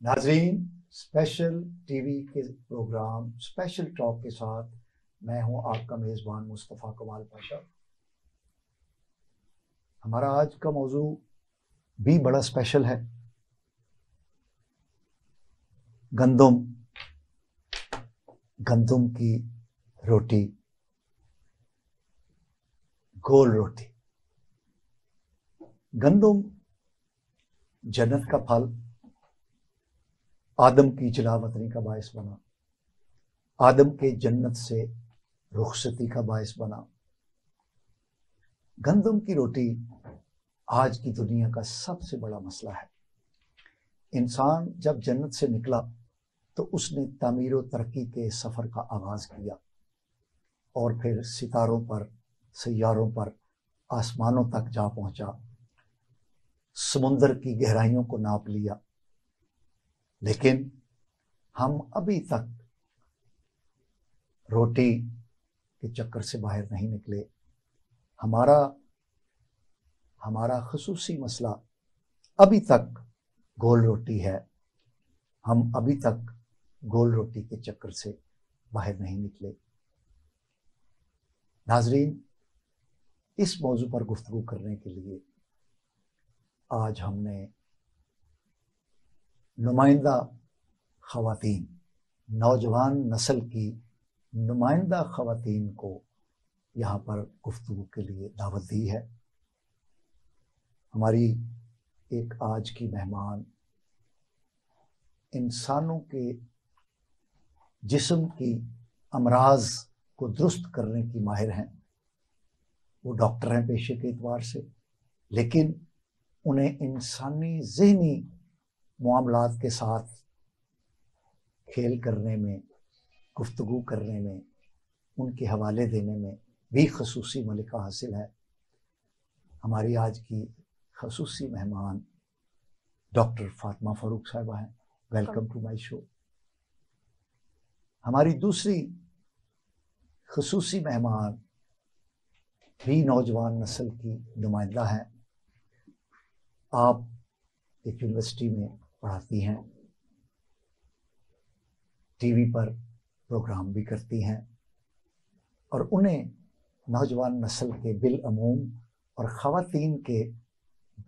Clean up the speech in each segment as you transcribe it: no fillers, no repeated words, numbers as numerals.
नाजरीन, special TV के programme special talk के साथ मैं हूं आपका मेज़बान मुस्तफ़ा कमाल पाशा। हमारा आज का मौजू भी बड़ा स्पेशल है। गंदम की रोटी, गोल रोटी। गंदम जन्नत का फल, आदम की जलावतनी का बायस बना, आदम के जन्नत से रुखसती का बायस बना। गंदम की रोटी आज की दुनिया का सबसे बड़ा मसला है। इंसान जब जन्नत से निकला तो उसने तामीर व तरक्की के सफ़र का आगाज़ किया और फिर सितारों पर, सैयारों पर, आसमानों तक जा पहुंचा, समुंदर की गहराइयों को नाप लिया। लेकिन हम अभी तक रोटी के चक्कर से बाहर नहीं निकले। हमारा खुसूसी मसला अभी तक गोल रोटी है। हम अभी तक गोल रोटी के चक्कर से बाहर नहीं निकले। नाजरीन, इस मौजू पर गुफ्तगू करने के लिए आज हमने नुमाइंदा ख़वातीन, नौजवान नस्ल की नुमाइंदा ख़वातीन को यहाँ पर गुफ्तगू के लिए दावत दी है। हमारी एक आज की मेहमान इंसानों के जिस्म की अमराज को दुरुस्त करने की माहिर हैं। वो डॉक्टर हैं पेशे के एतबार से, लेकिन उन्हें इंसानी ज़हनी मामलात के साथ खेल करने में, गुफ्तगू करने में, उनके हवाले देने में भी खसूसी मलिका हासिल है। हमारी आज की खसूसी मेहमान डॉक्टर फातिमा फ़ारूक साहिबा हैं। Welcome to my show. हमारी दूसरी खसूसी मेहमान भी नौजवान नस्ल की नुमाइंदा हैं। आप एक यूनिवर्सिटी में पढ़ाती हैं, टीवी पर प्रोग्राम भी करती हैं और उन्हें नौजवान नस्ल के बिलअमूम और ख़वातीन के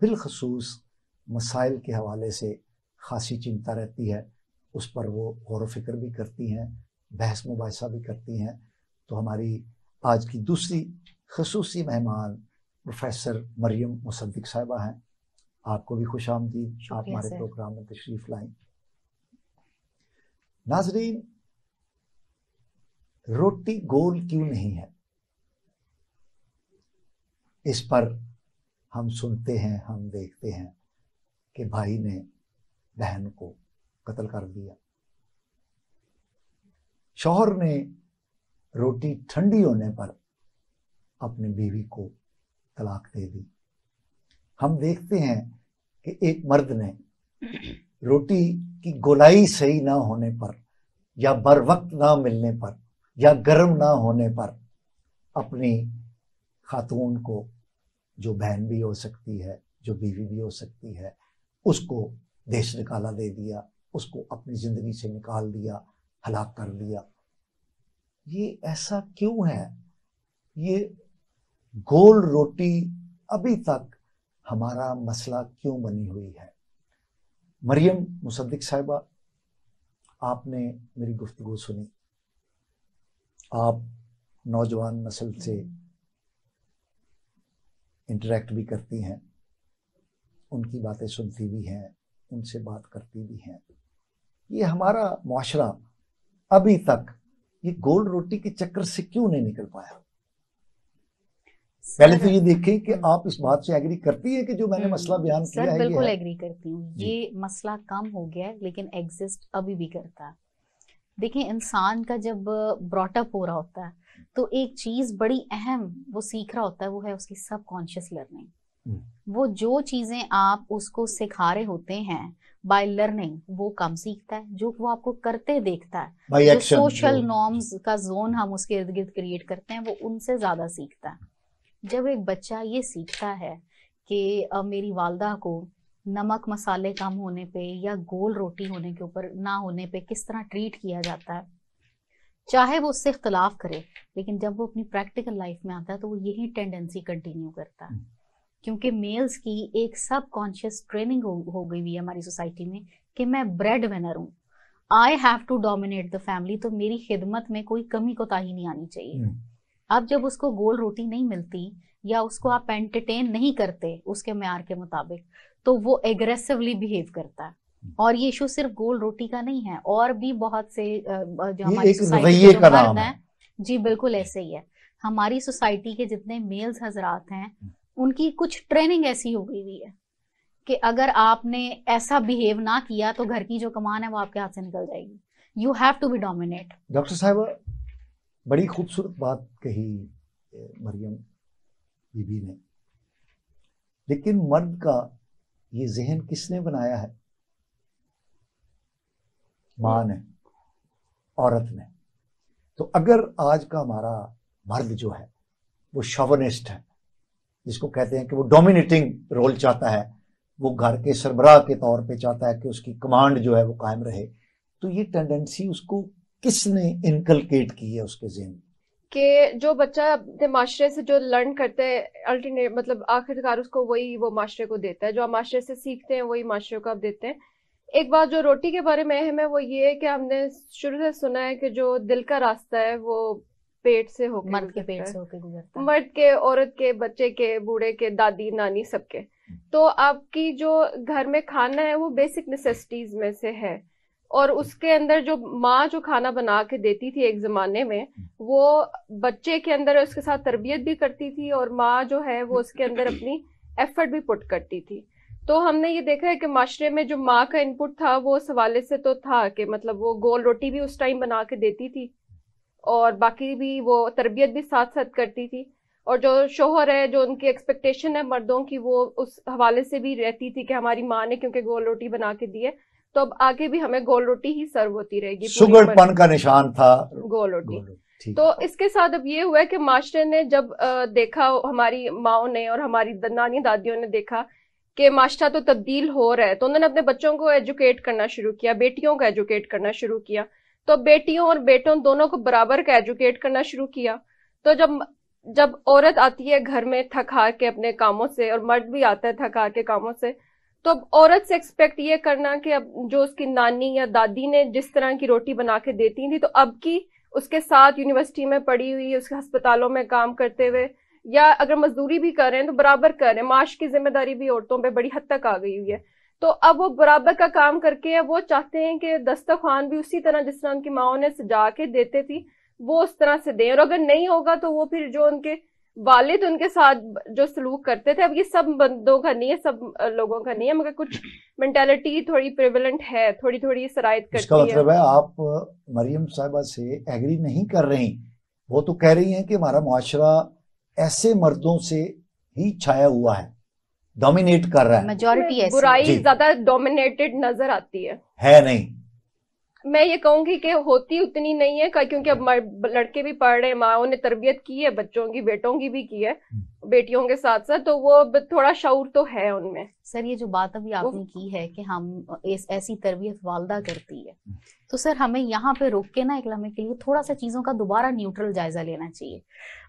बिलखसूस मसाइल के हवाले से ख़ासी चिंता रहती है। उस पर वो गौर व फिक्र भी करती हैं, बहस मुबाहिसा भी करती हैं। तो हमारी आज की दूसरी खसूसी मेहमान प्रोफेसर मरियम मुसद्दिक साहिबा हैं। आपको भी खुश आमदीद, आप हमारे प्रोग्राम में तशरीफ़ लाएं। नाजरीन, रोटी गोल क्यों नहीं है, इस पर हम सुनते हैं, हम देखते हैं कि भाई ने बहन को कत्ल कर दिया, शौहर ने रोटी ठंडी होने पर अपनी बीवी को तलाक दे दी। हम देखते हैं कि एक मर्द ने रोटी की गोलाई सही ना होने पर या बर वक्त ना मिलने पर या गर्म ना होने पर अपनी खातून को, जो बहन भी हो सकती है, जो बीवी भी हो सकती है, उसको देश निकाला दे दिया, उसको अपनी ज़िंदगी से निकाल दिया, हलाक कर दिया। ये ऐसा क्यों है? ये गोल रोटी अभी तक हमारा मसला क्यों बनी हुई है? मरियम मुसद्दिक साहिबा, आपने मेरी गुफ्तगू सुनी, आप नौजवान नस्ल से इंटरेक्ट भी करती हैं, उनकी बातें सुनती भी हैं, उनसे बात करती भी हैं। ये हमारा मुआशरा अभी तक ये गोल रोटी के चक्कर से क्यों नहीं निकल पाया? पहले तो ये देखें कि आप इस बात से एग्री करती है कि जो मैंने मसला बयान किया है? बिल्कुल एग्री करती हूँ। ये मसला कम हो गया है लेकिन एग्जिस्ट अभी भी करता है। देखिए, इंसान का जब ब्रॉटअप हो रहा होता है तो एक चीज बड़ी अहम वो सीख रहा होता है, वो है उसकी सबकॉन्शियस लर्निंग। वो जो चीजें आप उसको सिखा रहे होते हैं बाय लर्निंग, वो कम सीखता है। जो वो आपको करते देखता है, जो सोशल नॉर्म्स का जोन हम उसके इर्द गिर्द क्रिएट करते हैं, वो उनसे ज्यादा सीखता है। जब एक बच्चा ये सीखता है कि मेरी वालदा को नमक मसाले कम होने पे या गोल रोटी होने के ऊपर ना होने पे किस तरह ट्रीट किया जाता है, चाहे वो उससे इख्तलाफ करे, लेकिन जब वो अपनी प्रैक्टिकल लाइफ में आता है तो वो यही टेंडेंसी कंटिन्यू करता है। क्योंकि मेल्स की एक सब कॉन्शियस ट्रेनिंग हो गई हुई है हमारी सोसाइटी में कि मैं ब्रेड विनर हूँ, I have to dominate the family, तो मेरी खिदमत में कोई कमी कोताही नहीं आनी चाहिए। अब जब उसको गोल रोटी नहीं मिलती या उसको आप एंटरटेन नहीं करते उसके म्यार के मुताबिक, तो वो एग्रेसिवली बिहेव करता है। और ये इशू सिर्फ गोल रोटी का नहीं है, और भी बहुत से जो हमारी सोसाइटी के जो मर्द हैं, जी बिल्कुल ऐसे ही है। हमारी सोसाइटी के जितने मेल्स हजरात हैं उनकी कुछ ट्रेनिंग ऐसी हो गई हुई है कि अगर आपने ऐसा बिहेव ना किया तो घर की जो कमान है वो आपके हाथ से निकल जाएगी। You have to be dominate. Doctor साहब बड़ी खूबसूरत बात कही मरियम बीबी ने, लेकिन मर्द का ये जहन किसने बनाया है? माँ ने, औरत ने। तो अगर आज का हमारा मर्द जो है वो शोविनिस्ट है, जिसको कहते हैं कि वो डोमिनेटिंग रोल चाहता है, वो घर के सरबराह के तौर पे चाहता है कि उसकी कमांड जो है वो कायम रहे, तो ये टेंडेंसी उसको किसने इनकलकेट की है उसके ज़हन में? कि जो बच्चा अपने माशरे से जो लर्न करते हैं अल्टरनेट, मतलब आखिरकार उसको वही वो माशरे को देता है, जो आप माशरे से सीखते हैं वही माशरे को आप देते हैं। एक बात जो रोटी के बारे में अहम है वो ये है कि हमने शुरू से सुना है कि जो दिल का रास्ता है वो पेट से होकर मर्द के पेट से होकर गुजरता है, मर्द के, औरत के, बच्चे के, बूढ़े के, दादी नानी सबके। तो आपकी जो घर में खाना है वो बेसिक नेसेसिटीज में से है, और उसके अंदर जो माँ जो खाना बना के देती थी एक जमाने में, वो बच्चे के अंदर उसके साथ तरबियत भी करती थी, और माँ जो है वो उसके अंदर अपनी एफर्ट भी पुट करती थी। तो हमने ये देखा है कि माशरे में जो माँ का इनपुट था वो उस हवाले से तो था कि मतलब वो गोल रोटी भी उस टाइम बना के देती थी और बाकी भी वो तरबियत भी साथ साथ करती थी, और जो शोहर है जो उनकी एक्सपेक्टेशन है मर्दों की वो उस हवाले से भी रहती थी कि हमारी माँ ने क्योंकि गोल रोटी बना के दी है तो अब आगे भी हमें गोल रोटी ही सर्व होती रहेगी। सुगरपन का निशान था गोल रोटी। तो इसके साथ अब ये हुआ है कि माशरे ने जब देखा, हमारी माओ ने और हमारी नानी दादियों ने देखा कि माशरा तो तब्दील हो रहा है, तो उन्होंने अपने बच्चों को एजुकेट करना शुरू किया, बेटियों को एजुकेट करना शुरू किया। तो बेटियों और बेटों दोनों को बराबर का एजुकेट करना शुरू किया। तो जब औरत आती है घर में थका के अपने कामों से, और मर्द भी आता है थका के कामों से, तो अब औरत से एक्सपेक्ट ये करना कि अब जो उसकी नानी या दादी ने जिस तरह की रोटी बना के देती थी, तो अब की उसके साथ यूनिवर्सिटी में पढ़ी हुई, उसके अस्पतालों में काम करते हुए, या अगर मजदूरी भी कर रहे हैं तो बराबर कर रहे हैं। माश की जिम्मेदारी भी औरतों पे बड़ी हद तक आ गई हुई है। तो अब वो बराबर का काम करके वो चाहते हैं कि दस्तरखान भी उसी तरह जिस तरह उनकी माओ ने सजा के देते थी वो उस तरह से दें, और अगर नहीं होगा तो वो फिर जो उनके वालिद उनके साथ जो सलूक करते थे, अब ये सब बंदों का नहीं है, सब लोगों का नहीं है, मगर कुछ मेंटालिटी थोड़ी प्रेवलेंट है, थोड़ी थोड़ी सरायत करती है। इसका मतलब है आप मरियम साहिबा से एग्री नहीं कर रही, वो तो कह रही हैं कि हमारा मुआशरा ऐसे मर्दों से ही छाया हुआ है, डोमिनेट कर रहा है, मेजॉरिटी ऐसी बुराई ज्यादा डोमिनेटेड नजर आती है नहीं। मैं ये कहूंगी कि होती उतनी नहीं है, क्योंकि अब लड़के भी पढ़ रहे हैं, माओ ने तरबियत की है बच्चों की, बेटों की भी की है, बेटियों के साथ साथ, तो वो थोड़ा शऊर तो है उनमें। सर ये जो बात अभी आपने की है कि हम ऐसी तरबियत वालदा करती है, तो सर हमें यहाँ पे रोक के ना एक लम्हे के लिए थोड़ा सा चीजों का दोबारा न्यूट्रल जायजा लेना चाहिए।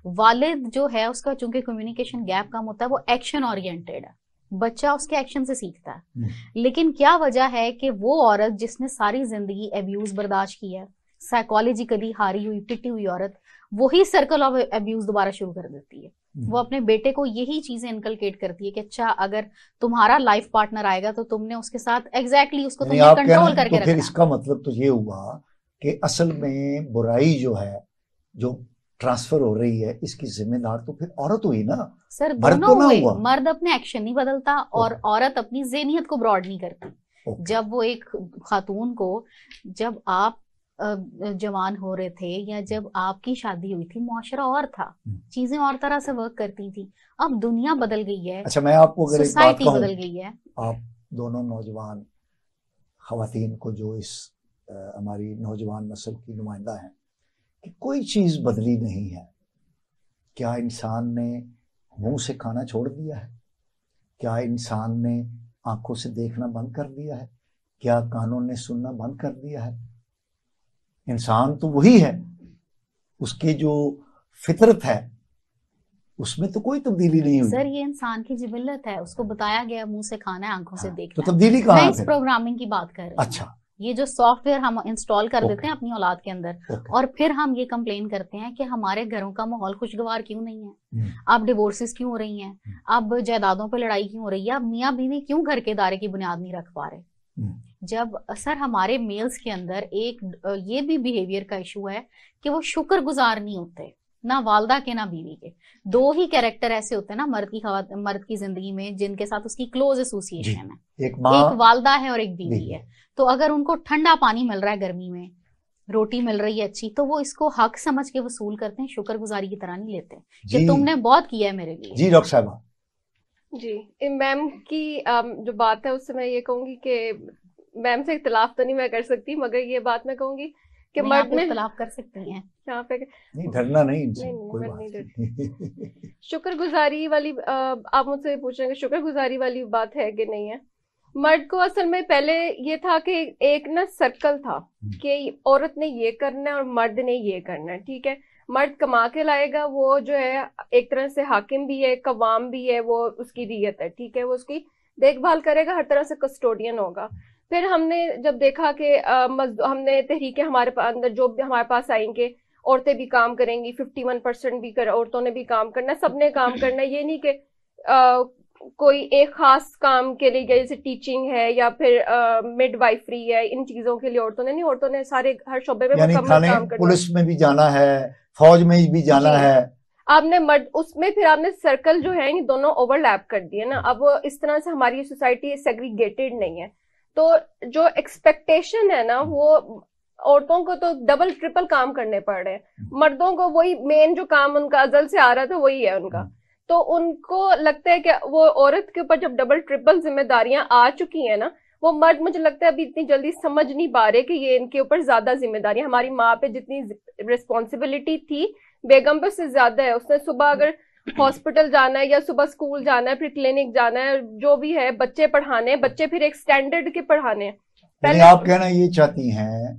वालिद जो है उसका चूंकि कम्युनिकेशन गैप कम होता है, वो एक्शन ओरिएंटेड है, बच्चा उसके एक्शन से सीखता है। लेकिन क्या वजह है कि वो औरत जिसने सारी जिंदगी अब्यूज बर्दाश्त की है, साइकोलॉजिकली हारी हुई पिटी हुई औरत, वही सर्कल ऑफ अब्यूज दोबारा शुरू कर देती है। वो अपने बेटे को यही चीजें इनकलकेट करती है कि अच्छा अगर तुम्हारा लाइफ पार्टनर आएगा तो तुमने उसके साथ एग्जैक्टली उसको तुमने कंट्रोल करके रखना। फिर इसका मतलब तो ये हुआ कि असल में बुराई जो है जो ट्रांसफर हो रही है इसकी जिम्मेदार तो फिर औरत हुई ना सर, दोनों हुए। मर्द अपने एक्शन नहीं बदलता और औरत अपनी ज़हनियत को ब्रॉड नहीं करती। जब वो एक खातून को, जब आप जवान हो रहे थे या जब आपकी शादी हुई थी, मुआशरा और था, चीजें और तरह से वर्क करती थी। अब दुनिया बदल गई है। अच्छा मैं आपको अगर सोसाइटी बदल गई है। आप दोनों नौजवान खवातीन को जो इस हमारी नौजवान नस्ल की नुमाइंदा हैं कि कोई चीज बदली नहीं है। क्या इंसान ने मुंह से खाना छोड़ दिया है? क्या इंसान ने आंखों से देखना बंद कर दिया है? क्या कानों ने सुनना बंद कर दिया है? इंसान तो वही है, उसकी जो फितरत है उसमें तो कोई तब्दीली नहीं हुई। सर ये इंसान की जिबिल्लत है, उसको बताया गया मुंह से खाना है, आंखों से देखना तो तब्दीली कहाँ है? मैं इस प्रोग्रामिंग की बात कर रही हूँ। अच्छा, ये जो सॉफ्टवेयर हम इंस्टॉल कर देते हैं अपनी औलाद के अंदर, और फिर हम ये कंप्लेन करते हैं कि हमारे घरों का माहौल खुशगवार क्यों नहीं है, अब डिवोर्सेस क्यों हो रही हैं, अब जायदादों पे लड़ाई क्यों हो रही है, अब मियाँ बीवी क्यों घर के दायरे की बुनियाद नहीं रख पा रहे। जब सर हमारे मेल्स के अंदर एक ये भी बिहेवियर का इशू है कि वो शुक्रगुजार नहीं होते, ना वालदा के ना बीवी के। दो ही कैरेक्टर ऐसे होते हैं ना मर्द की जिंदगी में जिनके साथ उसकी क्लोज एसोसिएशन है, एक वालदा है और एक बीवी है। तो अगर उनको ठंडा पानी मिल रहा है गर्मी में, रोटी मिल रही है अच्छी, तो वो इसको हक समझ के वसूल करते हैं, शुक्रगुजारी की तरह नहीं लेते कि तुमने बहुत किया है मेरे लिए। जी डॉक्टर साहबा। जी मैम की जो बात है उससे मैं ये कहूंगी कि मैम से इख्तिलाफ तो नहीं मैं कर सकती, मगर ये बात मैं कहूंगी कि मर्द में इख्तिलाफ कर सकती हैं यहाँ पे। नहीं डरना नहीं इनसे, कोई बात नहीं। शुक्रगुजारी वाली आप मुझसे पूछ रहे हैं शुक्रगुजारी वाली बात है कि नहीं है। मर्द को असल में पहले ये था कि एक ना सर्कल था कि औरत ने ये करना है और मर्द ने ये करना है, ठीक है। मर्द कमा के लाएगा, वो जो है एक तरह से हाकिम भी है, कवाम भी है, वो उसकी रियत है, ठीक है, वो उसकी देखभाल करेगा, हर तरह से कस्टोडियन होगा। फिर हमने जब देखा कि हमने तहरीकें हमारे अंदर जो भी हमारे पास आएंगे, औरतें भी काम करेंगी, 51% भी औरतों ने भी काम करना, सबने काम करना, ये नहीं कि कोई एक खास काम के लिए, जैसे टीचिंग है या फिर मिडवाइफरी है, इन चीजों के लिए औरतों ने नहीं, औरतों ने सारे हर शोबे में मुकम्मल काम करना, पुलिस में भी जाना है, फौज में भी जाना है। आपने मर्द उसमें फिर आपने सर्कल जो है ये दोनों ओवरलैप कर दिए ना। अब इस तरह से हमारी सोसाइटी सेग्रीगेटेड नहीं है, तो जो एक्सपेक्टेशन है ना वो औरतों को तो डबल ट्रिपल काम करने पड़ रहे हैं, मर्दों को वही मेन जो काम उनका अजल से आ रहा था वही है उनका। तो उनको लगता है कि वो औरत के ऊपर जब डबल ट्रिपल जिम्मेदारियां आ चुकी हैं ना, वो मर्द मुझे लगता है अभी इतनी जल्दी समझ नहीं पा रहे कि ये इनके ऊपर ज्यादा जिम्मेदारी, हमारी माँ पे जितनी रिस्पॉन्सिबिलिटी थी बेगम पे उससे ज्यादा है। उसने सुबह अगर हॉस्पिटल जाना है या सुबह स्कूल जाना है, फिर क्लिनिक जाना है, जो भी है, बच्चे पढ़ाने हैं, बच्चे फिर एक स्टैंडर्ड के पढ़ाने हैं। पहले आप कहना ये चाहती हैं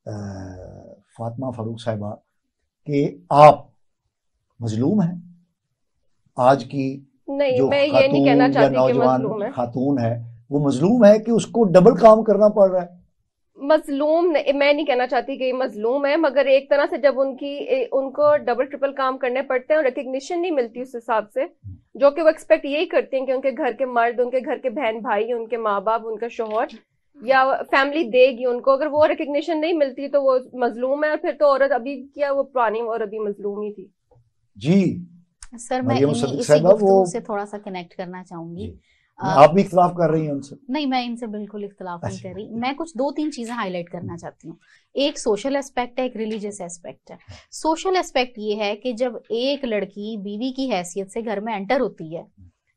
फातिमा फारूक साहिबा कि आप मजलूम हैं आज की? नहीं, मैं ये नहीं कहना चाहती कि मजलूम है, खातून है वो मजलूम है कि उसको डबल काम करना पड़ रहा है। मजलूम मैं नहीं कहना चाहती कि मजलूम है, मगर एक तरह से जब उनको डबल ट्रिपल काम करने पड़ते हैं और रिकग्निशन नहीं मिलती उस हिसाब से, जो कि वो एक्सपेक्ट यही करते हैं कि उनके घर के मर्द, उनके घर के बहन भाई, उनके माँ बाप, उनका शोहर या फैमिली देगी उनको, अगर वो रिकग्निशन नहीं मिलती तो वो मजलूम है। और फिर तो औरत अभी क्या, वो पुरानी औरत भी मजलूम ही थी। जी सर मैं इसी गुफ्तगू से थोड़ा सा कनेक्ट करना चाहूंगी। आप भी इख्तिलाफ कर रही हैं उनसे? नहीं, मैं इनसे बिल्कुल इख्तिलाफ नहीं कर रही। मैं कुछ 2-3 चीजें हाईलाइट करना चाहती हूँ। एक सोशल एस्पेक्ट है, एक रिलीजियस एस्पेक्ट है। सोशल एस्पेक्ट ये है कि जब एक लड़की बीवी की हैसियत से घर में एंटर होती है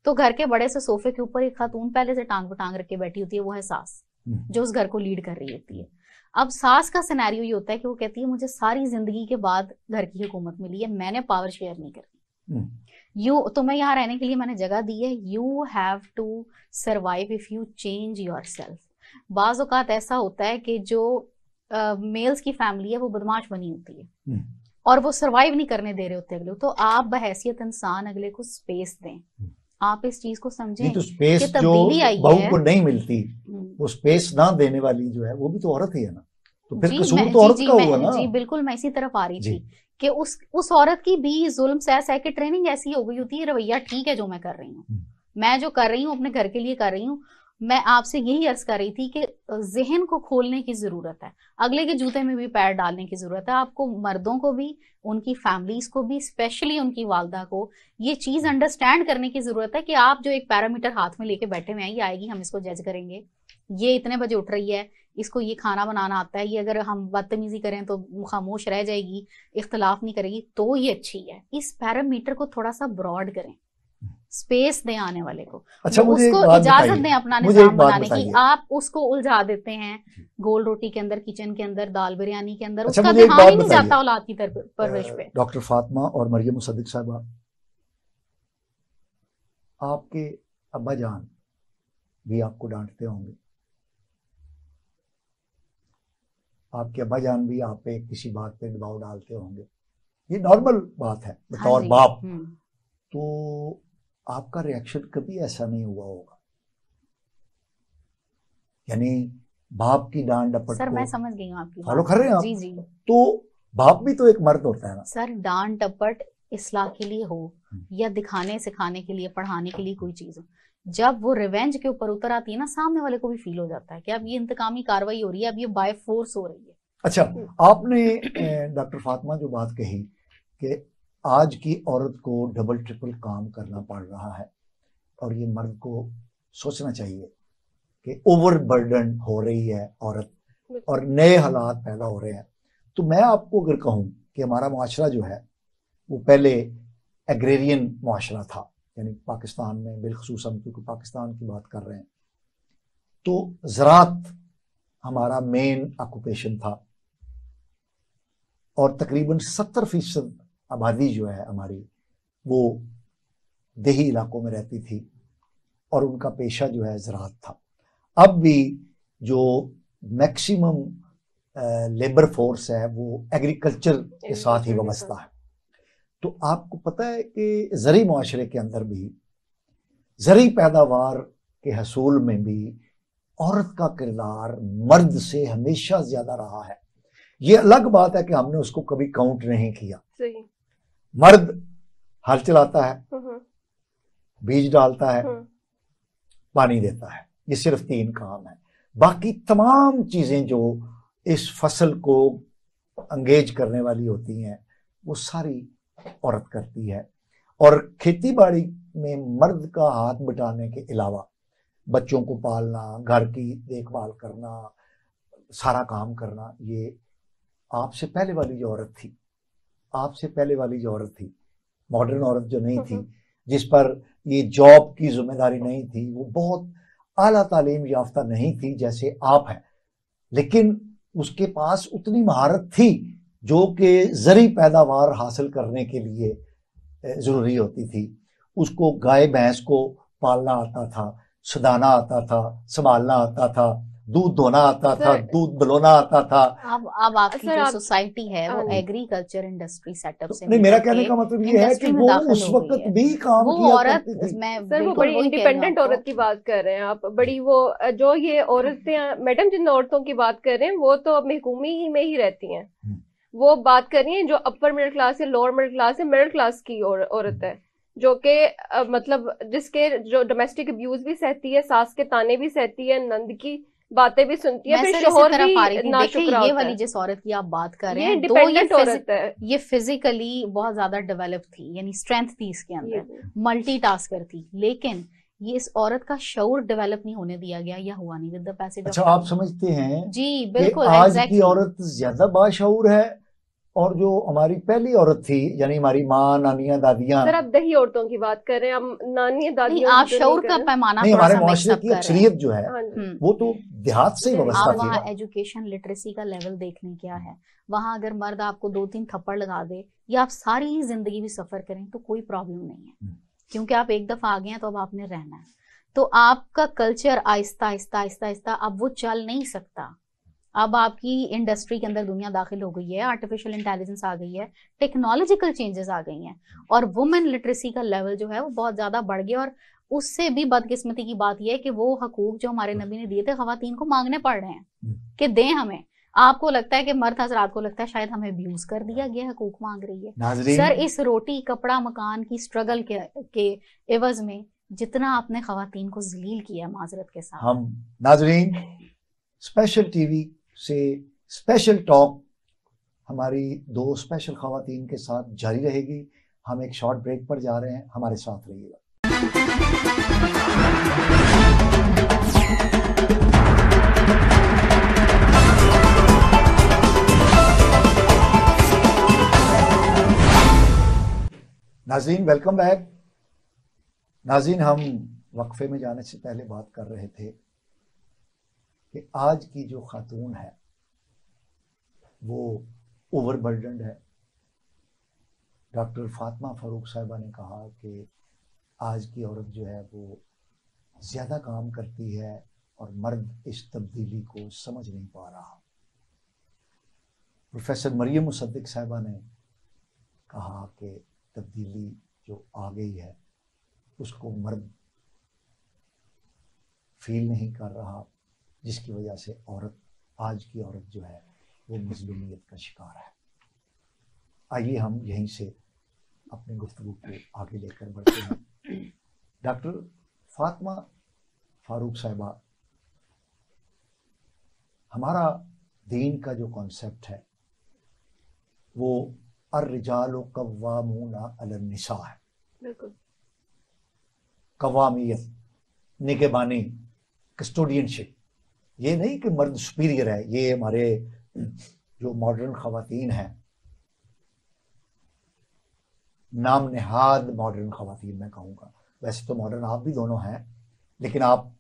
तो घर के बड़े से सोफे के ऊपर एक खातून पहले से टांग पटांग रख के बैठी होती है, वो है सास, जो उस घर को लीड कर रही होती है। अब सास का सिनेरियो ये होता है कि वो कहती है मुझे सारी जिंदगी के बाद घर की हुकूमत मिली है, मैंने पावर शेयर नहीं करनी, तुम्हें यहाँ रहने के लिए मैंने जगह दी है, you have to survive if you change yourself. बाज औकात ऐसा होता है कि जो मेल्स की फैमिली है वो बदमाश बनी होती है और वो सर्वाइव नहीं करने दे रहे होते अगले, तो आप बहैसियत इंसान अगले को स्पेस दें। आप इस चीज को समझें तो स्पेस जो बहू को नहीं मिलती, वो स्पेस ना देने वाली जो है वो भी तो औरत ही है ना, तो फिर कसूर तो औरत का हुआ ना। जी बिल्कुल, मैं इसी तरफ आ रही थी कि उस औरत की भी जुल्म सह के ट्रेनिंग ऐसी हो गई होती है, रवैया ठीक है जो मैं कर रही हूँ, मैं जो कर रही हूँ अपने घर के लिए कर रही हूँ। मैं आपसे यही अर्ज कर रही थी कि जहन को खोलने की जरूरत है, अगले के जूते में भी पैर डालने की जरूरत है। आपको मर्दों को भी, उनकी फैमिलीज को भी, स्पेशली उनकी वालदा को ये चीज अंडरस्टैंड करने की जरूरत है कि आप जो एक पैरामीटर हाथ में लेके बैठे हुए हैं, ये आएगी हम इसको जज करेंगे, ये इतने बजे उठ रही है, इसको ये खाना बनाना आता है, ये अगर हम बदतमीजी करें तो खामोश रह जाएगी, इख्तलाफ नहीं करेगी, तो ये अच्छी है। इस पैरामीटर को थोड़ा सा ब्रॉड करें, स्पेस दें आने वाले को, अच्छा, उसको इजाजत दें अपना निजाम बनाने की। आप उसको उलझा देते हैं गोल रोटी के अंदर, किचन के अंदर, दाल बिरयानी के अंदर, उसका ध्यान ही नहीं जाता औलाद की परवरिश पे। डॉक्टर फातिमा और मरियम मुसद्दिक साहबा, आपके अब्बा जान भी आपको डांटते होंगे, आपके अब्बा जान भी आप पे किसी बात पे दबाव डालते होंगे, ये नॉर्मल बात है बतौर बाप। तो आपका रिएक्शन कभी ऐसा नहीं हुआ होगा, यानी बाप की डांट डपट सर को मैं समझ गई हूँ आपकी फॉलो बात। कर रहे हैं आप? जी जी। तो बाप भी तो एक मर्द होता है ना सर। डांट डपट इस्लाह के लिए हो या दिखाने सिखाने के लिए, पढ़ाने के लिए कोई चीज हो, जब वो रिवेंज के ऊपर उतर आती है ना, सामने वाले को भी फील हो जाता है कि अब ये इंतकामी कार्रवाई हो रही है, अब ये बाय फोर्स हो रही है। अच्छा, आपने डॉक्टर फातिमा जो बात कही कि आज की औरत को डबल ट्रिपल काम करना पड़ रहा है और ये मर्द को सोचना चाहिए कि ओवरबर्डन हो रही है औरत और नए हालात पैदा हो रहे हैं, तो मैं आपको अगर कहूं कि हमारा मुआशरा जो है वो पहले एग्रेरियन मुआशरा था, यानी पाकिस्तान में बिलखसूस हम क्योंकि पाकिस्तान की बात कर रहे हैं, तो ज़राअत हमारा मेन ऑक्यूपेशन था और तकरीबन 70% आबादी जो है हमारी वो देही इलाकों में रहती थी और उनका पेशा जो है ज़राअत था। अब भी जो मैक्सिमम लेबर फोर्स है वो एग्रीकल्चर के साथ ही वाबस्ता है। तो आपको पता है कि ज़री मुआशरे के अंदर भी ज़री पैदावार के हसूल में भी औरत का किरदार मर्द से हमेशा ज़्यादा रहा है। ये अलग बात है कि हमने उसको कभी काउंट नहीं किया। सही। मर्द हल चलाता है, बीज डालता है, पानी देता है, ये सिर्फ 3 काम है। बाकी तमाम चीज़ें जो इस फसल को अंगेज करने वाली होती हैं वो सारी औरत करती है। और खेती बाड़ी में मर्द का हाथ बटाने के अलावा बच्चों को पालना, घर की देखभाल करना, सारा काम करना, ये आपसे पहले वाली जो औरत थी, आपसे पहले वाली जो औरत थी, मॉडर्न औरत जो नहीं थी, जिस पर ये जॉब की जिम्मेदारी नहीं थी, वो बहुत आला तालीम याफ्ता नहीं थी जैसे आप हैं, लेकिन उसके पास उतनी महारत थी जो कि ज़री पैदावार हासिल करने के लिए ज़रूरी होती थी। उसको गाय भैंस को पालना आता था, सदाना आता था, संभालना आता था, दूध धोना आता था, दूध बलोना आता था। अब आपकी जो सोसाइटी है वो एग्रीकल्चर इंडस्ट्री सेटअप से नहीं, मेरा कहने का मतलब ये है कि वो उस वक्त भी काम वो किया औरत, करती थी। सर वो बड़ी इंडिपेंडेंट औरत की बात कर रहे हैं आप, बड़ी वो जो ये औरतें मैडम जिन औरतों की बात कर रहे हैं वो तो अब महकूमी में ही रहती हैं। वो बात कर रही है जो अपर मिडिल क्लास है, लोअर मिडिल क्लास है, मिडिल क्लास की औरत है जो कि मतलब जिसके जो डोमेस्टिक अब्यूज भी सहती है, सास के ताने भी सहती है, नंद की बातें भी सुनती है, फिर शोहर भी नाशुक्रा होता है। ये वाली जिस औरत की आप बात कर रहे हैं, ये डिपेंडेंट औरत है। ये फिजिकली बहुत ज्यादा डेवलप थी, यानी स्ट्रेंथ थी इसके अंदर, मल्टीटास्कर थी, लेकिन ये इस औरत का शऊर डेवलप नहीं होने दिया गया या हुआ नहीं विद द पैसेज। अच्छा, आप समझते हैं जी बिल्कुल, आज की औरत ज्यादा बाशऊर है और जो हमारी पहली औरत थी, यानी हमारी माँ, नानियां, दादियां। सर आप दही औरतों की बात कर रहे हैं, हम नानियां दादियां आप शऊर का पैमाना नहीं, हमारे मुआशरे की अक्सरियत जो है वो तो देहात से ही व्यवस्था थी। वहाँ एजुकेशन लिटरेसी का लेवल देखने क्या है, वहां अगर मर्द आपको 2-3 थप्पड़ लगा दे या आप सारी जिंदगी भी सफर करें तो कोई प्रॉब्लम नहीं है, क्योंकि आप एक दफा आ गए हैं तो अब आपने रहना है। तो आपका कल्चर आहिस्ता आहिस्ता आहिस्ता आहिस्ता अब वो चल नहीं सकता। अब आपकी इंडस्ट्री के अंदर दुनिया दाखिल हो गई है, आर्टिफिशियल इंटेलिजेंस आ गई है, टेक्नोलॉजिकल चेंजेस आ गई हैं और वुमेन लिटरेसी का लेवल जो है वो बहुत ज्यादा बढ़ गया। और उससे भी बदकिस्मती की बात यह है कि वो हकूक जो हमारे नबी ने दिए थे खवातीन को मांगने पड़ रहे हैं कि दें हमें। आपको लगता है कि मर्द हजरात को लगता है शायद हमें अब्यूज कर दिया गया, हकूक मांग रही है। सर इस रोटी कपड़ा मकान की स्ट्रगल के एवज में जितना आपने खवातीन को जलील किया माजरत के साथ। हम नाजरीन स्पेशल टीवी से स्पेशल टॉक हमारी 2 स्पेशल खवातीन के साथ जारी रहेगी। हम एक शॉर्ट ब्रेक पर जा रहे हैं, हमारे साथ रहिएगा। नाज़रीन वेलकम बैक। नाज़रीन हम वक्फे में जाने से पहले बात कर रहे थे कि आज की जो खातून है वो ओवरबर्डन्ड है। डॉक्टर फातिमा फ़ारूक साहिबा ने कहा कि आज की औरत जो है वो ज्यादा काम करती है और मर्द इस तब्दीली को समझ नहीं पा रहा। प्रोफेसर मरियम मुसद्दिक साहिबा ने कहा कि तब्दीली जो आ गई है उसको मर्द फील नहीं कर रहा, जिसकी वजह से औरत, आज की औरत जो है वो मजलूमियत का शिकार है। आइए हम यहीं से अपनी गुफ्तगू को आगे लेकर बढ़ते हैं। डॉक्टर फातिमा फारूक साहिबा, हमारा दीन का जो कॉन्सेप्ट है वो अर्रिजालु कव्वामूना अलन निसा है। बिल्कुल। कवामियत, निगहबानी, कस्टोडियनशिप। ये नहीं कि मर्द सुपीरियर है। ये हमारे जो मॉडर्न खवातीन हैं, नाम नेहाद मॉडर्न खवातीन मैं कहूँगा, वैसे तो मॉडर्न आप भी दोनों हैं, लेकिन आप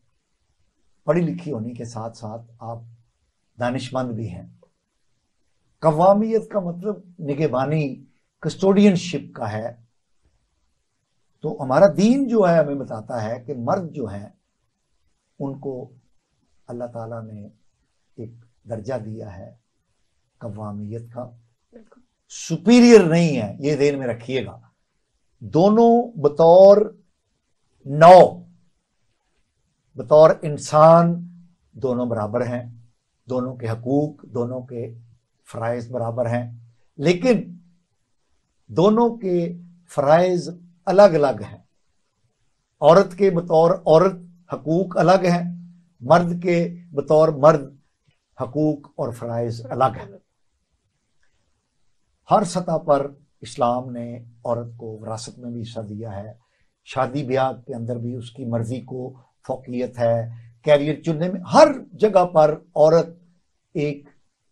पढ़ी लिखी होने के साथ साथ आप दानिशमंद भी हैं। कवामियत का मतलब निगहबानी, कस्टोडियनशिप का है। तो हमारा दीन जो है हमें बताता है कि मर्द जो हैं उनको अल्लाह ताला ने एक दर्जा दिया है कवामियत का, सुपीरियर नहीं है, ये ध्यान में रखिएगा। दोनों बतौर नौ, बतौर इंसान दोनों बराबर हैं, दोनों के हकूक, दोनों के फ़राइज़ बराबर हैं, लेकिन दोनों के फ़राइज़ अलग अलग हैं। औरत के बतौर औरत हकूक अलग हैं, मर्द के बतौर मर्द हकूक और फ़राइज़ अलग हैं। हर सतह पर इस्लाम ने औरत को विरासत में भी हिस्सा दिया है। शादी ब्याह के अंदर भी उसकी मर्जी को फौकियत है। कैरियर चुनने में हर जगह पर औरत एक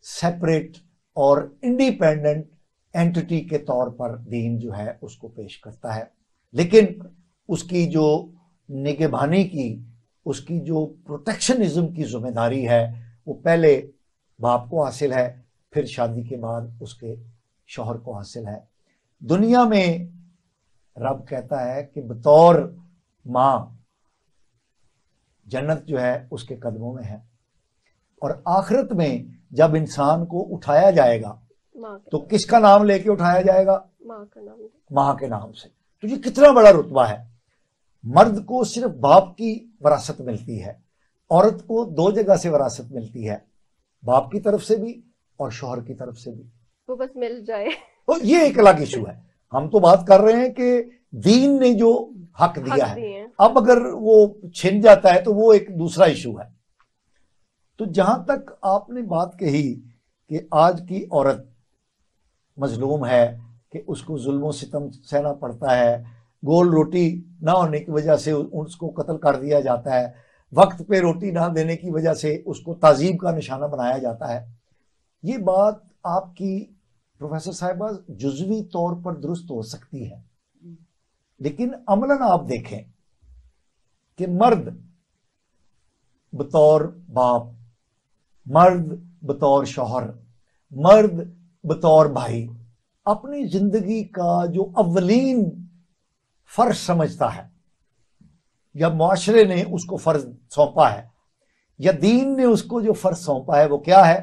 सेपरेट और इंडिपेंडेंट एंटिटी के तौर पर दीन जो है उसको पेश करता है। लेकिन उसकी जो निगहबानी की, उसकी जो प्रोटेक्शनिज्म की जिम्मेदारी है वो पहले बाप को हासिल है, फिर शादी के बाद उसके शौहर को हासिल है। दुनिया में रब कहता है कि बतौर माँ जन्नत जो है उसके कदमों में है, और आखिरत में जब इंसान को उठाया जाएगा तो किसका नाम लेके उठाया जाएगा? माँ के नाम से। तो ये कितना बड़ा रुतबा है। मर्द को सिर्फ बाप की विरासत मिलती है, औरत को दो जगह से विरासत मिलती है, बाप की तरफ से भी और शौहर की तरफ से भी। वो बस मिल जाए। तो ये एक अलग इशू है। हम तो बात कर रहे हैं कि दीन ने जो हक दिया है, अब अगर वो छिन जाता है तो वो एक दूसरा इशू है। तो जहां तक आपने बात कही कि आज की औरत मजलूम है, कि उसको जुल्म सितम सहना पड़ता है, गोल रोटी ना होने की वजह से उसको कत्ल कर दिया जाता है, वक्त पे रोटी ना देने की वजह से उसको ताजीब का निशाना बनाया जाता है, ये बात आपकी प्रोफेसर साहिबा जुज़वी तौर पर दुरुस्त हो सकती है, लेकिन अमलन आप देखें कि मर्द बतौर बाप, मर्द बतौर शौहर, मर्द बतौर भाई अपनी जिंदगी का जो अव्वलीन फर्ज समझता है, या मुआशरे ने उसको फर्ज सौंपा है, या दीन ने उसको जो फर्ज सौंपा है, वो क्या है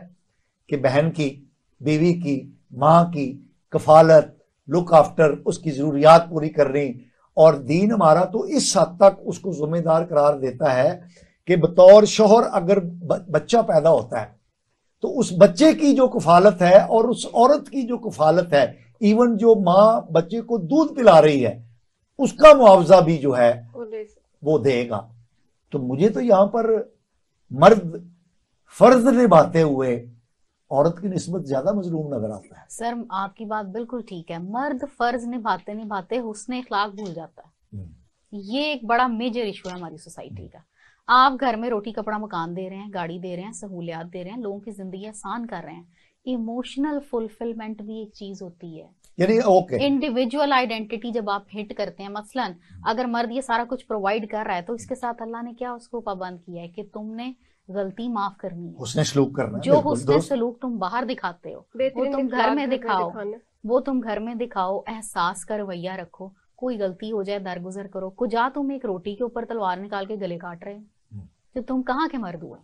कि बहन की, बीवी की, माँ की कफालत, लुक आफ्टर, उसकी ज़रूरियात पूरी करनी। और दीन हमारा तो इस हद तक उसको जिम्मेदार करार देता है कि बतौर शौहर अगर बच्चा पैदा होता है तो उस बच्चे की जो कफालत है और उस औरत की जो कफालत है, इवन जो माँ बच्चे को दूध पिला रही है, उसका मुआवजा भी जो है वो देगा। तो मुझे तो यहाँ पर मर्द फर्ज निभाते हुए औरत की निस्बत ज्यादा मजलूम नजर आता है। सर आपकी बात बिल्कुल ठीक है, मर्द फर्ज निभाते निभाते हुस्न अखलाक भूल जाता है। ये एक बड़ा मेजर इशू है हमारी सोसाइटी का। आप घर में रोटी कपड़ा मकान दे रहे हैं, गाड़ी दे रहे हैं, सहूलियात दे रहे हैं, लोगों की जिंदगी आसान कर रहे हैं, इमोशनल फुलफिलमेंट भी एक चीज होती है, यानी ओके इंडिविजुअल आइडेंटिटी जब आप हिट करते हैं। मसलन अगर मर्द ये सारा कुछ प्रोवाइड कर रहा है तो इसके साथ अल्लाह ने क्या उसको पाबंद किया है कि तुमने गलती माफ करनी है, हुस्न सलूक करना, जो हुस्न सलूक तुम बाहर दिखाते हो वो तुम घर में दिखाओ, वो तुम घर में दिखाओ, एहसास का रवैया रखो, कोई गलती हो जाए दरगुजर करो, कुजा तुम एक रोटी के ऊपर तलवार निकाल के गले काट रहे हो, तो तुम कहाँ के मर्द हुए?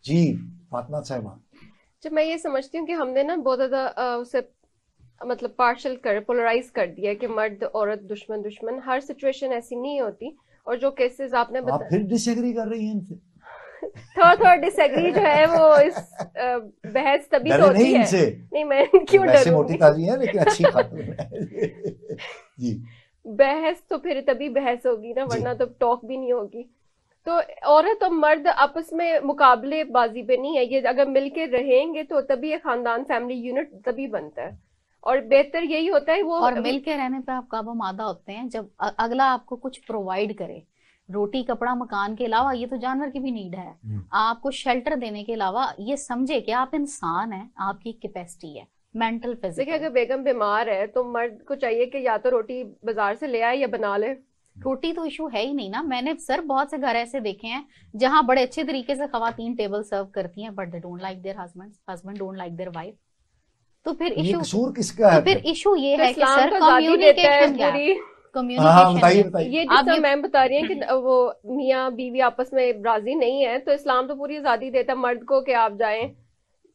जी फातिमा साहिबा। जब मैं ये समझती हूँ कि हमने ना बहुत ज्यादा उसे मतलब पार्शल पोलराइज कर दिया कि मर्द औरत दुश्मन दुश्मन, हर सिचुएशन ऐसी नहीं होती। और जो केसेस आपने आप बताया, फिर डिसएग्री कर रही हैं इनसे? थोड़ा डिसएग्री जो है वो इस बहस तभी तो डरे होती नहीं है। इनसे? नहीं, मैं क्यों वैसे मोटी डरूंगी? ताजी है लेकिन अच्छी खातून है। जी बहस तो फिर तभी बहस होगी ना, वरना तो टॉक भी नहीं होगी। तो औरत और मर्द आपस में मुकाबलेबाजी पे नहीं है, ये अगर मिलके रहेंगे तो तभी ये खानदान फैमिली यूनिट तभी बनता है। और बेहतर यही होता है वो, और मिलके रहने पे आप काबू मादा होते हैं जब अगला आपको कुछ प्रोवाइड करे, रोटी कपड़ा मकान के अलावा, ये तो जानवर की भी नीड है, आपको शेल्टर देने के अलावा ये समझे कि आप इंसान हैं, आपकी कैपेसिटी है मेंटल देखिए फिजिकल। अगर बेगम बीमार है तो मर्द को चाहिए कि या तो रोटी बाजार से ले आए या बना ले। रोटी तो इशू है ही नहीं ना। मैंने सर बहुत से घर ऐसे देखे हैं जहां बड़े अच्छे तरीके से खवातीन टेबल सर्व करती हैं, but they don't like their husband don't like their wife. तो फिर ये इशू, कसूर किसका है? तो फिर इशू ये तो है कि इस्लाम सर तो आजादी देता है कम्युनिकेशन गैप, पूरी। हाँ कम्युनिकेशन बताइए गैप। बताइए। ये आप जिसका ये मैम बता रही है कि वो मियाँ बीवी आपस में राजी नहीं है, तो इस्लाम तो पूरी आजादी देता है मर्द को कि आप जाएं,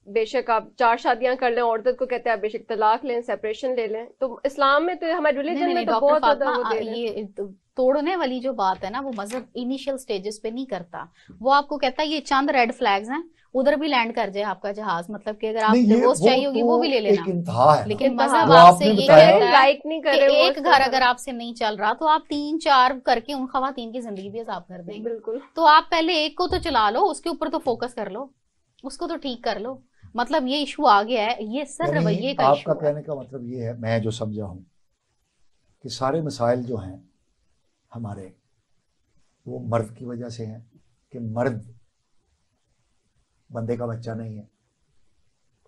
बेशक आप 4 शादियां कर लें, औरत को कहते हैं आप बेशक तलाक लें, सेपरेशन ले लें। तो इस्लाम में तो हमारे रिलीजन में तो डॉक्टर बहुत ज्यादा फातिमा, वो दे रहे हैं। ये तोड़ने वाली जो बात है ना, वो मजहब इनिशियल स्टेजेस पे नहीं करता। वो आपको कहता है ये चंद रेड फ्लैग्स हैं, उधर भी लैंड कर जाए आपका जहाज, मतलब कि अगर आप नहीं, ये डिवोर्स चाहिए होगी वो तो भी ले एक लेना। इंतहा है ना। लेकिन इंतहा। मजहब वो आपसे आपने ये बताया कहता है लाइक नहीं कर कि रहे वो एक घर अगर आपसे नहीं चल रहा तो आप 3-4 करके उन खवातीन की जिंदगी भी अजाब कर देंगे। बिल्कुल। तो आप पहले एक को तो चला लो, उसके ऊपर तो फोकस कर लो, उसको तो ठीक कर लो। मतलब ये इशू आ गया है, ये सर यानी रवैये का आपका इशू है। कहने का मतलब ये है, मैं जो समझा हूं कि सारे मसाइल जो हैं हमारे, वो मर्द की वजह से हैं कि मर्द बंदे का बच्चा नहीं है।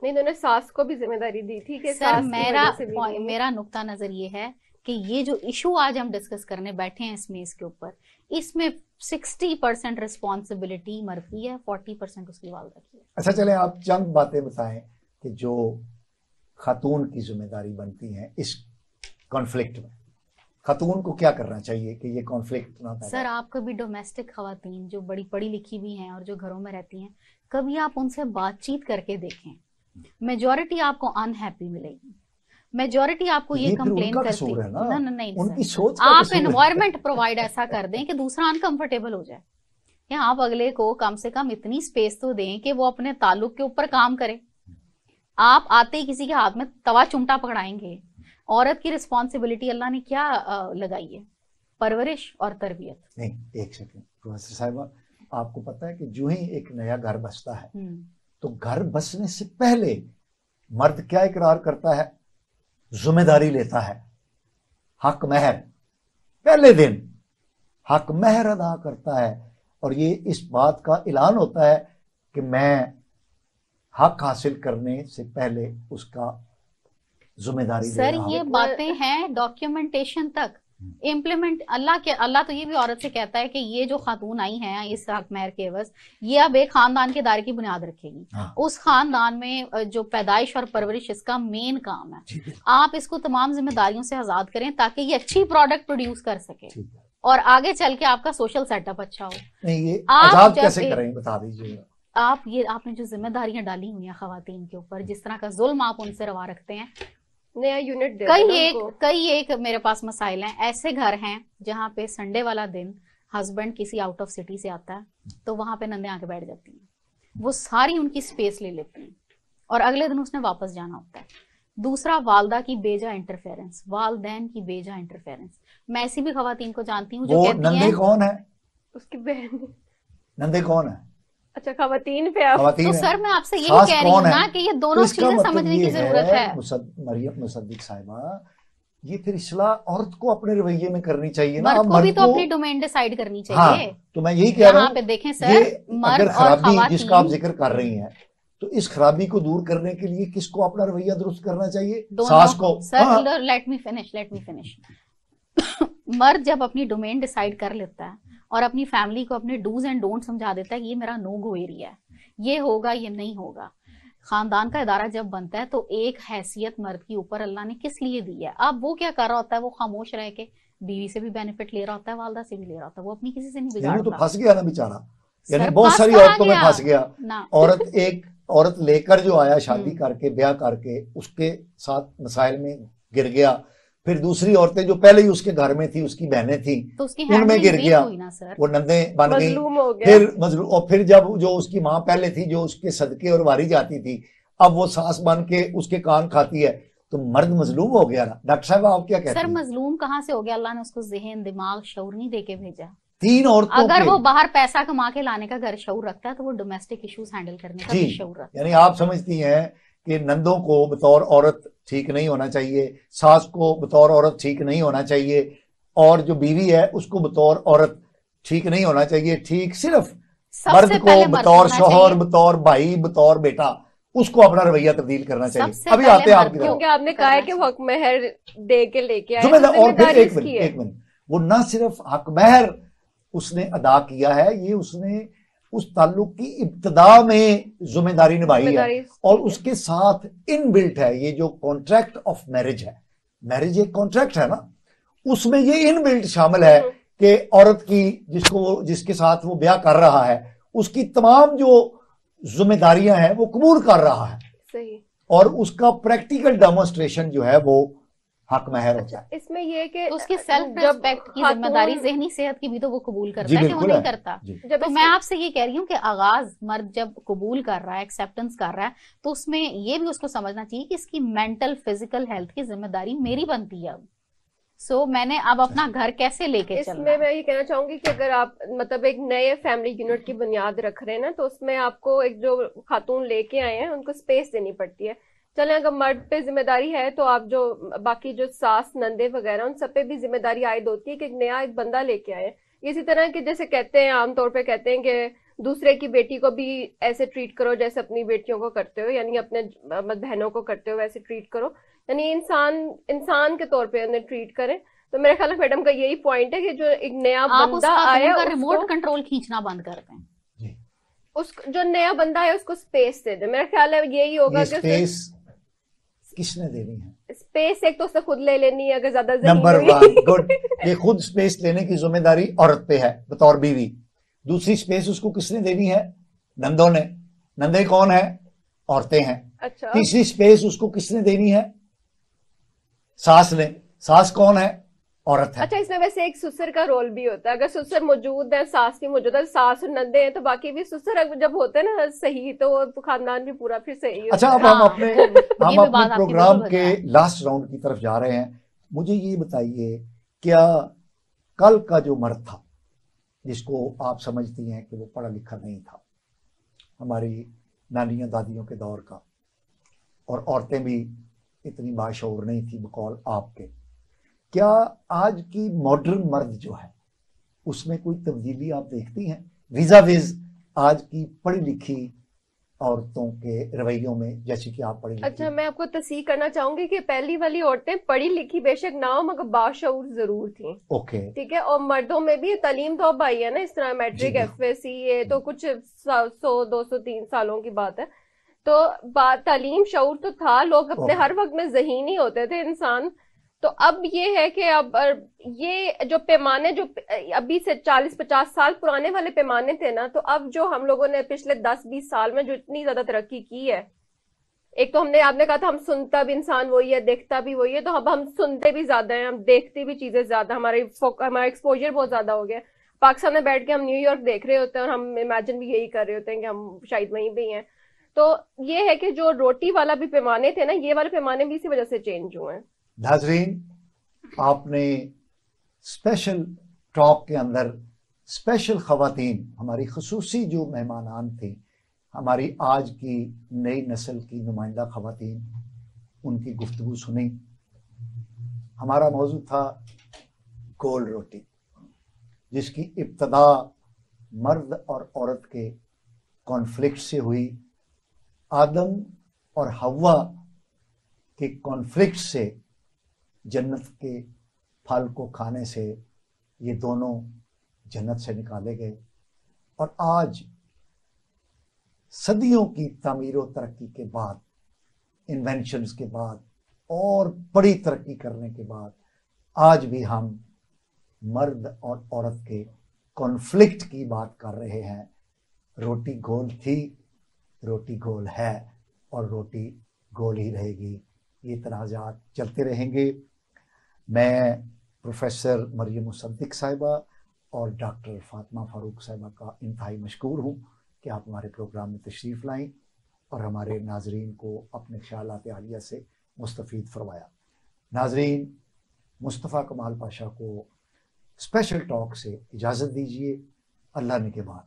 नहीं, उन्होंने सास को भी जिम्मेदारी दी थी कि सर सास की वजह से भी नहीं है। मेरा नुक्ता नजर ये है कि ये जो इशू आज हम डिस्कस करने बैठे हैं इसमें, इसके ऊपर, इसमें 60% रिस्पॉन्सिबिलिटी मर्द की है, 40% उसकी वालदा की है। अच्छा चलें, आप चंद बातें बताएं कि जो खातून की जिम्मेदारी बनती हैं इस कॉन्फ्लिक्ट में, खातून को क्या करना चाहिए कि ये कॉन्फ्लिक्ट ना पैदा सर आप कभी डोमेस्टिक खवातीन जो बड़ी पढ़ी लिखी भी हैं और जो घरों में रहती हैं, कभी आप उनसे बातचीत करके देखें, मेजॉरिटी आपको अनहैप्पी मिलेगी। मेजॉरिटी आपको ये फिर कंप्लेन उनका करती कसूर है ना, नहीं उनकी सर, सोच का आप कसूर है। एनवायरनमेंट प्रोवाइड ऐसा कर दें कि दूसरा अनकंफर्टेबल हो जाए, या आप अगले को कम से कम इतनी स्पेस तो दें कि वो अपने ताल्लुक के ऊपर काम करे। आप आते ही किसी के हाथ में तवा चुमटा पकड़ाएंगे। औरत की रिस्पॉन्सिबिलिटी अल्लाह ने क्या लगाई है? परवरिश और तरबियत। नहीं, एक सेकंड प्रोफेसर साहिबा, आपको पता है कि जो ही एक नया घर बसता है तो घर बसने से पहले मर्द क्या इकरार करता है? जिम्मेदारी लेता है, हक महर, पहले दिन हक महर अदा करता है, और ये इस बात का ऐलान होता है कि मैं हक हासिल करने से पहले उसका जिम्मेदारी ले सर रहा हूं। ये बातें हैं डॉक्यूमेंटेशन तक, इम्प्लीमेंट अल्लाह तो ये भी औरत से कहता है कि ये जो खातून आई हैं इस हक महर के एवज, ये अब एक खानदान के दायरे की बुनियाद रखेगी। हाँ। उस खानदान में जो पैदाइश और परवरिश इसका मेन काम है। आप इसको तमाम जिम्मेदारियों से आजाद करें ताकि ये अच्छी प्रोडक्ट प्रोड्यूस कर सके और आगे चल के आपका सोशल सेटअप अच्छा हो। नहीं, ये आप आजाद जब कैसे करें बता दीजिए। आपने जो जिम्मेदारियां डाली हुई हैं खवातीन के ऊपर, जिस तरह का जुल्म आप उनसे रवा रखते हैं, नया यूनिट दे कई एक मेरे पास मसाइल हैं। ऐसे घर हैं जहां पे संडे वाला दिन हस्बैंड किसी आउट ऑफ सिटी से आता है तो वहां पे नंदे आके बैठ जाती हैं, वो सारी उनकी स्पेस ले लेती हैं और अगले दिन उसने वापस जाना होता है। दूसरा, वालदा की बेजा इंटरफेरेंस, वालदैन की बेजा इंटरफेरेंस। मैं ऐसी भी खवातीन को जानती हूँ जो कहती हैं, नंदे कौन है? उसकी बहन। नंदे कौन है? अच्छा, खवातीन पे आप तो सर मैं आपसे यही कह रही हूँ ना कि ये दोनों चीजें समझने की जरूरत है। मरियम मुसद्दिक साहिबा, ये फिर इस्लाह औरत को अपने रवैये में करनी चाहिए ना। मर्द को भी तो अपनी डोमेन डिसाइड करनी चाहिए। हाँ, तो मैं यही कह रहा हूँ पे देखें सर, अगर खराबी जिसका आप जिक्र कर रही हैं तो इस खराबी को दूर करने के लिए किसको अपना रवैया दुरुस्त करना चाहिए? सास को। Sir let me finish. मर्द जब अपनी डोमेन डिसाइड कर लेता है और अपनी फैमिली को अपने डूज एंड डोंट समझा देता है कि ये मेरा नो गो एरिया है, ये होगा ये नहीं होगा। खानदान का इदारा जब बनता है तो एक हैसियत मर्द की ऊपर अल्लाह ने किस लिए दी है। अब वो क्या कर रहा होता है? वो खामोश रह के बीवी से भी बेनिफिट ले रहा होता है, वालदा से भी ले रहा होता है, वो अपनी किसी से नहीं यानी वो तो बिगाड़ता। फंस गया ना बेचारा, यानी सर, बहुत फंस सारी कहाँ औरतों में गया? फंस गया। ना एक औरत लेकर जो आया शादी हम्म। करके, ब्याह करके, उसके साथ मसाइल में गिर गया। फिर दूसरी औरतें जो पहले ही उसके घर में थी, उसकी बहनें थी, तो उसकी उनमें हैंडलिंग गिर वीक गया, हुई ना सर। वो नंदे बन गई, मजलूम हो गया। फिर मजलूम। और फिर जब जो उसकी माँ पहले थी, जो उसके सदके और वारी जाती थी, अब वो सास बन के उसके कान खाती है, तो मर्द मजलूम हो गया ना। डॉक्टर साहब आप क्या कहते सर हैं? मजलूम कहाँ से हो गया? अल्लाह ने उसको जहन, दिमाग, शऊर नहीं देके भेजा। 3 औरतों अगर के, वो बाहर पैसा कमा के लाने का घर शऊर रखता है तो वो डोमेस्टिक इश्यूज हैंडल करने का जी, भी शऊर रखता है। यानी आप समझती हैं कि नंदों को बतौर औरत ठीक नहीं होना चाहिए, सास को बतौर औरत ठीक नहीं होना चाहिए, और जो बीवी है उसको बतौर औरत ठीक नहीं होना चाहिए। ठीक सिर्फ मर्द सबसे को पहले मर्द बतौर होना शौहर, चाहिए। बतौर भाई, बतौर बेटा, उसको अपना रवैया तब्दील करना चाहिए। सबसे अभी पहले आते हैं मर्द आपकी को- तरफ। क्योंकि आपने कहा है कि वो हक महर दे के लेके आए, तो जिम्मेदार। और फिर जिम्मेदारी एक इसकी मिनट, है। एक मिनट, वो ना सिर्फ हक महर उसने अदा किया है, ये उसने उस ताल्लुक की इब्तदा में जिम्मेदारी निभाई है, जिम्मेदारी और उसके साथ इनबिल्ट है ये जो कॉन्ट्रैक्ट ऑफ मैरिज है। मैरिज एक कॉन्ट्रैक्ट है ना, उसमें ये इनबिल्ट शामिल है कि औरत की जिसके साथ वो ब्याह कर रहा है, उसकी तमाम जो जिम्मेदारियां हैं वो कबूल कर रहा है, सही। और उसका प्रैक्टिकल डेमोन्स्ट्रेशन जो है वो हक महर होता है। इसमें ये कि तो उसकी सेल्फ जब रिस्पेक्ट की खातून- जिम्मेदारी, जहनी सेहत की भी तो वो कबूल करता जी है कि वो बिल्कुल नहीं है करता। जी। जब तो इसमें- मैं आपसे ये कह रही हूँ कि आगाज मर्द जब कबूल कर रहा है, एक्सेप्टेंस कर रहा है, तो उसमें ये भी उसको समझना चाहिए कि इसकी मेंटल फिजिकल हेल्थ की जिम्मेदारी मेरी बनती है। सो मैंने अब अपना घर कैसे लेके चलना इसमें है। मैं ये कहना चाहूंगी कि अगर आप मतलब एक नए फैमिली यूनिट की बुनियाद रख रहे हैं ना, तो उसमें आपको एक जो खातून लेके आए हैं उनको स्पेस देनी पड़ती है। चलें, अगर मर्द पे जिम्मेदारी है तो आप जो बाकी जो सास नंदे वगैरह उन सब पे भी जिम्मेदारी आयद होती है कि एक नया एक बंदा लेके आए। इसी तरह कि जैसे कहते हैं, आमतौर पे कहते हैं कि दूसरे की बेटी को भी ऐसे ट्रीट करो जैसे अपनी बेटियों को करते हो, यानी अपने बहनों को करते हो वैसे ट्रीट करो, यानी इंसान के तौर पे उन्हें ट्रीट करें। तो मेरे ख्याल में मैडम का यही पॉइंट है कि जो एक नया आप उस बंदा आया खातून का रिमोट कंट्रोल खींचना बंद कर दें। उस जो नया बंदा है उसको स्पेस दे दे। मेरा ख्याल है यही होगा ये कि स्पेस किसने देनी है? स्पेस एक तो उसने खुद ले लेनी है अगर ज्यादा नंबर जमीन 1 गुड, ये खुद स्पेस लेने की जिम्मेदारी औरत पे है बतौर बीवी। दूसरी स्पेस उसको किसने देनी है? नंदों ने। नंदे कौन है? औरतें हैं। अच्छा, तीसरी स्पेस उसको किसने देनी है? सास ने। सास कौन है? औरत है। अच्छा, इसमें वैसे एक ससुर का रोल भी होता है। अगर ससुर मौजूद है, सास भी मौजूद है, सास और नंदे हैं, तो बाकी भी ससुर जब होते हैं ना सही, तो वो खानदान भी पूरा फिर सही होता अच्छा, है। अब हम हाँ, अपने ये भी बात आपकी प्रोग्राम बिल्कुल के बता है। लास्ट राउंड की तरफ जा रहे हैं। मुझे ये बताइए, क्या कल का जो मर्द था जिसको आप समझती हैं कि वो पढ़ा लिखा नहीं था, हमारी नानियों दादियों के दौर का, और औरतें भी इतनी बाशऊर नहीं थी बकौल आपके, क्या आज की मॉडर्न मर्द जो है उसमें कोई तब्दीली आप देखती हैं विज़ाविज़ आज की पढ़ी लिखी औरतों के रवैयों में, जैसे कि आप पढ़ी लिखी? अच्छा, मैं आपको तस्दीक करना चाहूंगी कि पहली वाली औरतें पढ़ी लिखी बेशक ना हो मगर बाशऊर जरूर थी। ओके, ठीक है, और मर्दों में भी तालीम तो अब आई है ना, इस तरह मैट्रिक, जी, एफएससी, ये तो कुछ 100 200 3 सालों की बात है। तो बात तालीम शऊर तो था, लोग अपने ओके। हर वक्त में ज़हीनी होते थे इंसान। तो अब ये है कि अब ये जो पैमाने जो अभी से 40-50 साल पुराने वाले पैमाने थे ना, तो अब जो हम लोगों ने पिछले 10-20 साल में जो इतनी ज्यादा तरक्की की है, एक तो आपने कहा था हम सुनता भी इंसान वही है, देखता भी वही है, तो अब हम सुनते भी ज्यादा हैं, हम देखते भी चीजें ज्यादा, हमारा एक्सपोजर बहुत ज्यादा हो गया। पाकिस्तान में बैठ के हम न्यूयॉर्क देख रहे होते हैं और हम इमेजिन भी यही कर रहे होते हैं कि हम शायद वहीं भी हैं। तो ये है कि जो रोटी वाला भी पैमाने थे ना, ये वाले पैमाने भी इसी वजह से चेंज हुए हैं। नाज़रीन, आपने स्पेशल टॉक के अंदर स्पेशल खवातीन, हमारी खसूसी जो मेहमानान थी, हमारी आज की नई नस्ल की नुमाइंदा खवातीन, उनकी गुफ्तगू सुनी। हमारा मौजू था गोल रोटी, जिसकी इब्तदा मर्द और औरत के कॉन्फ्लिक्ट से हुई। आदम और हव्वा के कॉन्फ्लिक्ट से, जन्नत के फल को खाने से ये दोनों जन्नत से निकाले गए, और आज सदियों की तामीर व तरक्की के बाद, इन्वेंशंस के बाद और बड़ी तरक्की करने के बाद, आज भी हम मर्द और औरत के कॉन्फ्लिक्ट की बात कर रहे हैं। रोटी गोल थी, रोटी गोल है और रोटी गोल ही रहेगी। ये तनाज़ात चलते रहेंगे। मैं प्रोफेसर मरियम मुसद्दिक साहिबा और डॉक्टर फातिमा फारूक साहिबा का इंतहाई मशकूर हूँ कि आप हमारे प्रोग्राम में तशरीफ़ लाएं और हमारे नाजरीन को अपने ख्यालात आलिया से मुस्तफ़ीद फरमाया। नाजरीन, मुस्तफ़ा कमाल पाशा को स्पेशल टॉक से इजाज़त दीजिए। अल्लाह ने के बाद।